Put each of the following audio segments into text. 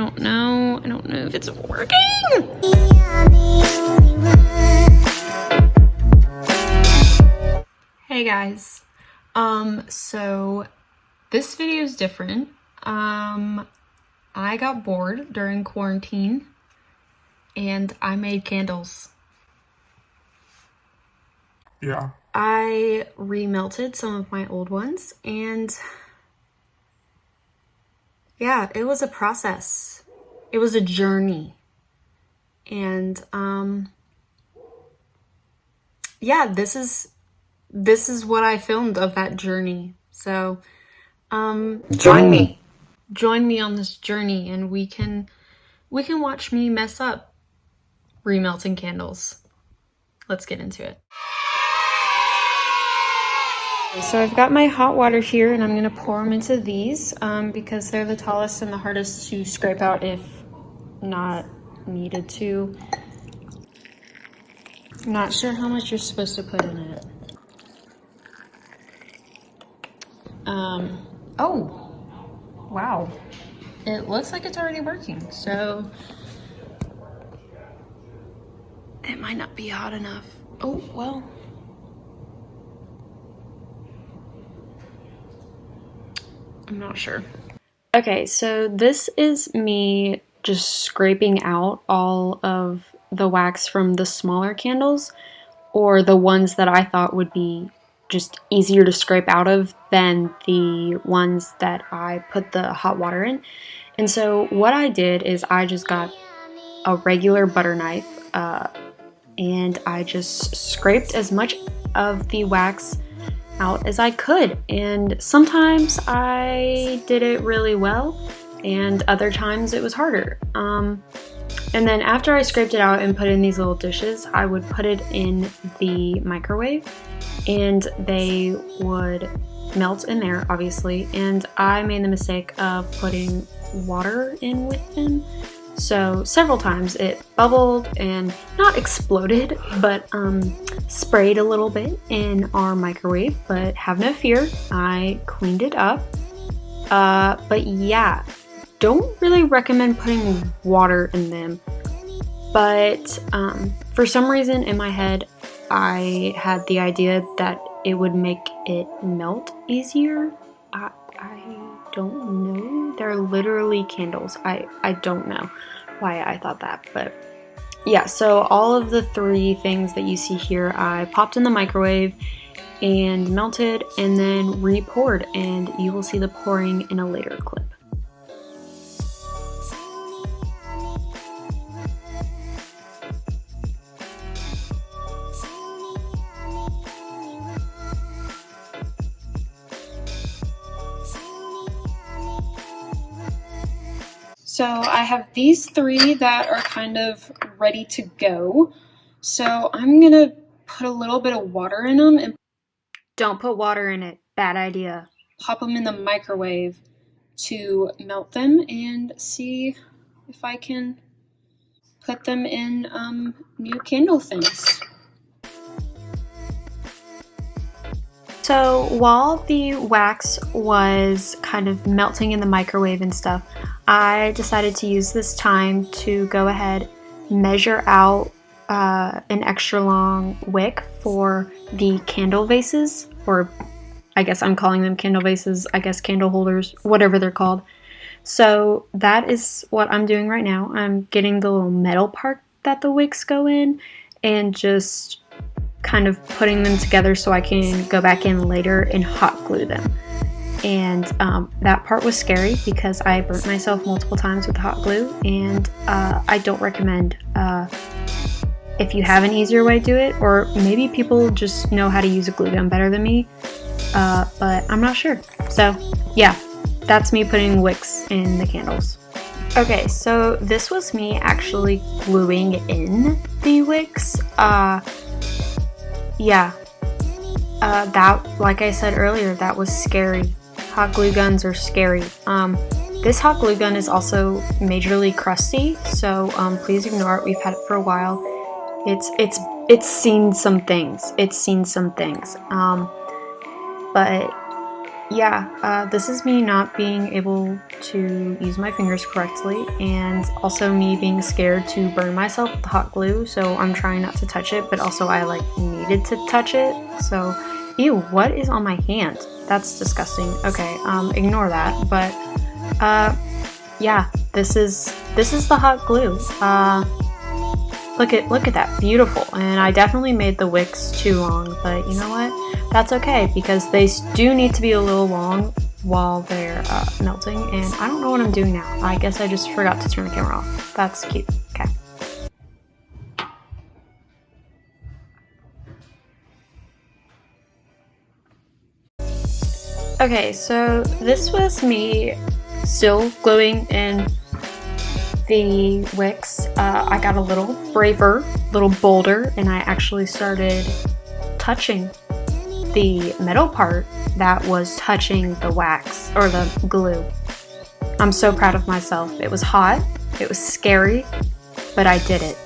don't know. I don't know if it's working. Hey guys. So this video is different. I got bored during quarantine and I made candles. Yeah. I remelted some of my old ones and yeah, it was a process. It was a journey. And yeah, this is what I filmed of that journey. So join me. Join me on this journey and we can watch me mess up remelting candles. Let's get into it. So I've got my hot water here and I'm going to pour them into these because they're the tallest and the hardest to scrape out if not needed to. I'm not sure how much you're supposed to put in it. Oh, wow. It looks like it's already working, so it might not be hot enough. Oh, well. I'm not sure. Okay, so this is me just scraping out all of the wax from the smaller candles, or the ones that I thought would be just easier to scrape out of than the ones that I put the hot water in. And so what I did is I just got a regular butter knife and I just scraped as much of the wax out as I could, and sometimes I did it really well and other times it was harder. And then after I scraped it out and put in these little dishes, I would put it in the microwave and they would melt in there, obviously, and I made the mistake of putting water in with them. So several times it bubbled and not exploded, but sprayed a little bit in our microwave, but have no fear, I cleaned it up. But yeah, don't really recommend putting water in them. But for some reason in my head, I had the idea that it would make it melt easier. I don't know. They're literally candles. I don't know why I thought that, but yeah, so all of the three things that you see here, I popped in the microwave and melted and then re-poured, and you will see the pouring in a later clip. So I have these three that are kind of ready to go. So I'm gonna put a little bit of water in them and don't put water in it, bad idea. Pop them in the microwave to melt them and see if I can put them in new candle things. So while the wax was kind of melting in the microwave and stuff, I decided to use this time to go ahead, measure out an extra long wick for the candle vases, or I guess I'm calling them candle vases, I guess candle holders, whatever they're called. So that is what I'm doing right now. I'm getting the little metal part that the wicks go in and just kind of putting them together so I can go back in later and hot glue them. And that part was scary because I burnt myself multiple times with hot glue, and I don't recommend. If you have an easier way to do it, or maybe people just know how to use a glue gun better than me, but I'm not sure. So yeah, that's me putting wicks in the candles. Okay, so this was me actually gluing in the wicks. Yeah, that, like I said earlier, that was scary. Hot glue guns are scary. This hot glue gun is also majorly crusty, so please ignore it. We've had it for a while. It's seen some things. But yeah, this is me not being able to use my fingers correctly, and also me being scared to burn myself with the hot glue, so I'm trying not to touch it, but also I like needed to touch it, so ew, what is on my hand? That's disgusting. Okay, ignore that, but yeah, this is the hot glue. Look at that, beautiful. And I definitely made the wicks too long, but you know what? That's okay because they do need to be a little long while they're melting. And I don't know what I'm doing now. I guess I just forgot to turn the camera off. That's cute. Okay. Okay, so this was me still gluing in the wicks. I got a little braver, a little bolder, and I actually started touching the metal part that was touching the wax or the glue. I'm so proud of myself. It was hot, it was scary, but I did it.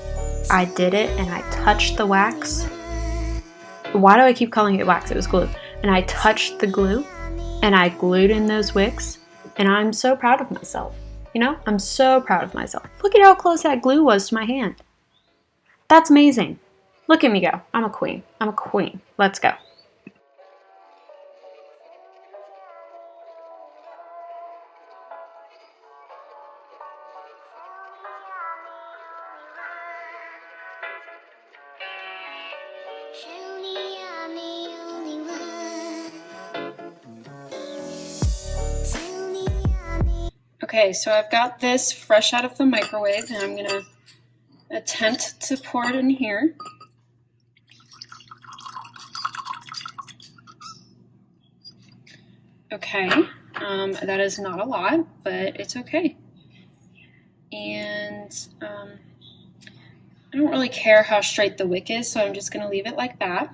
I did it and I touched the wax. Why do I keep calling it wax? It was glue. And I touched the glue and I glued in those wicks and I'm so proud of myself. You know, I'm so proud of myself. Look at how close that glue was to my hand. That's amazing. Look at me go. I'm a queen. I'm a queen. Let's go. Okay, so I've got this fresh out of the microwave and I'm gonna attempt to pour it in here. Okay, that is not a lot, but it's okay. And I don't really care how straight the wick is, so I'm just gonna leave it like that.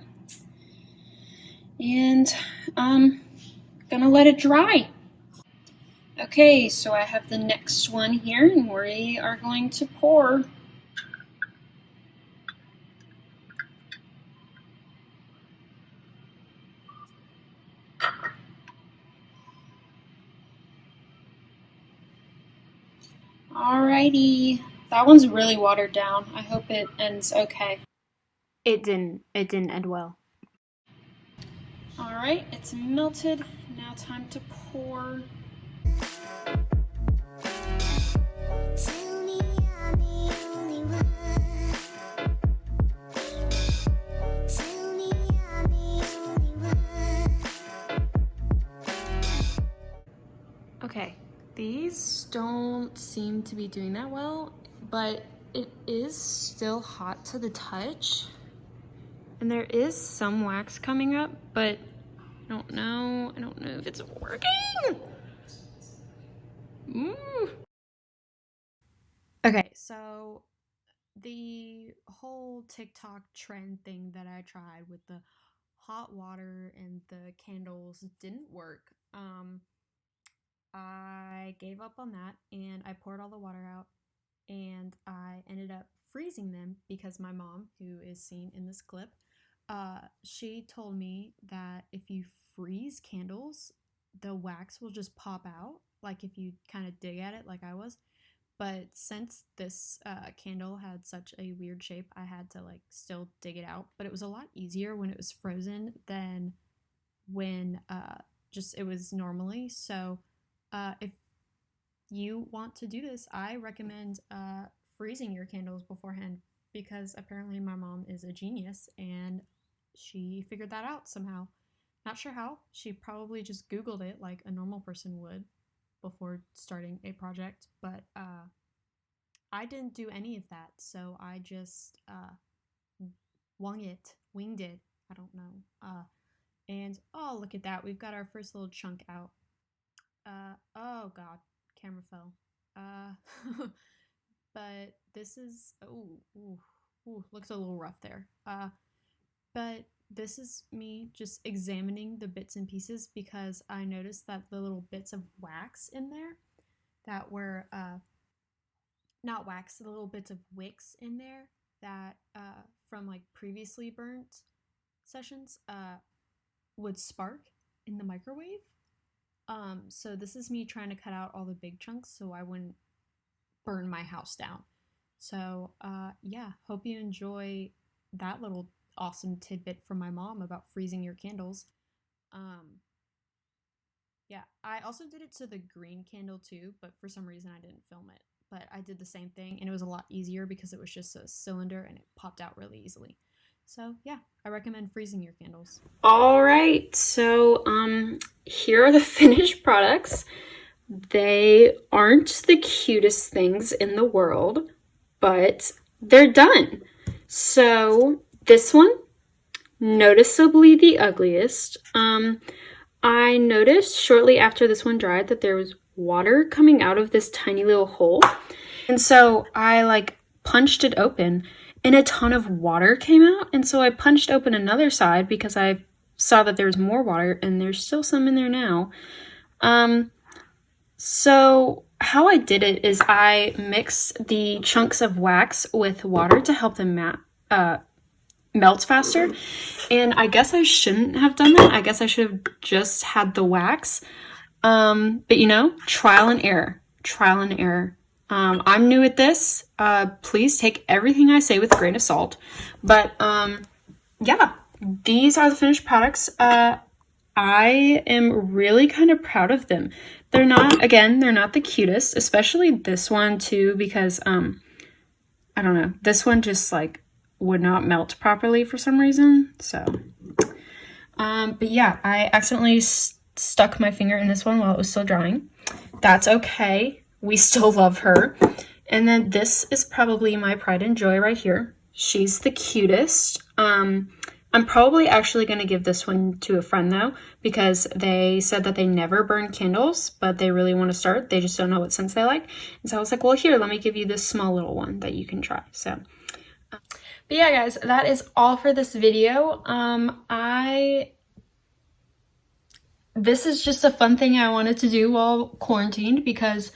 And gonna let it dry. Okay, so I have the next one here and we are going to pour. Alrighty, that one's really watered down. I hope it ends okay. It didn't. It didn't end well. Alright, it's melted. Now time to pour. Okay, these don't seem to be doing that well, but it is still hot to the touch. And there is some wax coming up, but I don't know if it's working. Ooh. Okay, so the whole TikTok trend thing that I tried with the hot water and the candles didn't work. I gave up on that and I poured all the water out and I ended up freezing them because my mom, who is seen in this clip, she told me that if you freeze candles, the wax will just pop out, like if you kind of dig at it, like I was. But since this candle had such a weird shape, I had to like still dig it out. But it was a lot easier when it was frozen than when just it was normally. So if you want to do this, I recommend freezing your candles beforehand because apparently my mom is a genius and she figured that out somehow. Not sure how. She probably just Googled it like a normal person would before starting a project, but I didn't do any of that, so I just winged it. I don't know. And oh, look at that. We've got our first little chunk out. Oh god, camera fell. But this is looks a little rough there. But this is me just examining the bits and pieces because I noticed that the little bits of wax in there that were not wax, the little bits of wicks in there that from like previously burnt sessions would spark in the microwave. So this is me trying to cut out all the big chunks so I wouldn't burn my house down. So, yeah, hope you enjoy that little awesome tidbit from my mom about freezing your candles. Um, yeah, I also did it to the green candle too, but for some reason I didn't film it. But I did the same thing and it was a lot easier because it was just a cylinder and it popped out really easily. So, yeah, I recommend freezing your candles. All right, so here are the finished products. They aren't the cutest things in the world, but they're done. So this one, noticeably the ugliest. I noticed shortly after this one dried that there was water coming out of this tiny little hole. And so I like punched it open and a ton of water came out. And so I punched open another side because I saw that there was more water and there's still some in there now. So how I did it is I mixed the chunks of wax with water to help them melt faster. And I guess I shouldn't have done that. I guess I should have just had the wax. But you know, trial and error. Trial and error. I'm new at this. Please take everything I say with a grain of salt. But yeah, these are the finished products. I am really kind of proud of them. They're not the cutest, especially this one too, because, I don't know, this one just like would not melt properly for some reason. So, but yeah, I accidentally stuck my finger in this one while it was still drying. That's okay. We still love her. And then this is probably my pride and joy right here. She's the cutest. I'm probably actually going to give this one to a friend though, because they said that they never burn candles, but they really want to start. They just don't know what scents they like. And so I was like, well, here, let me give you this small little one that you can try. So, but yeah, guys, that is all for this video. This is just a fun thing I wanted to do while quarantined because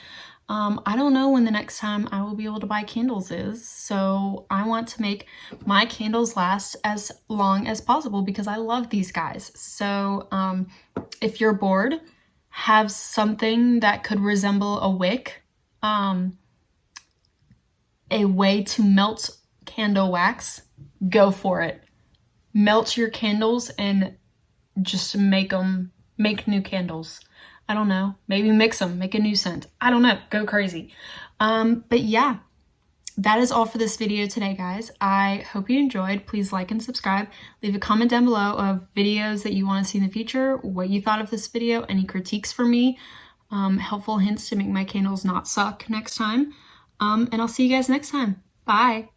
I don't know when the next time I will be able to buy candles is, so I want to make my candles last as long as possible because I love these guys. So if you're bored, have something that could resemble a wick, a way to melt candle wax, go for it. Melt your candles and just make new candles. I don't know, maybe mix them, make a new scent. I don't know, go crazy. But yeah, that is all for this video today, guys. I hope you enjoyed. Please like and subscribe. Leave a comment down below of videos that you want to see in the future, what you thought of this video, any critiques for me, helpful hints to make my candles not suck next time. And I'll see you guys next time. Bye.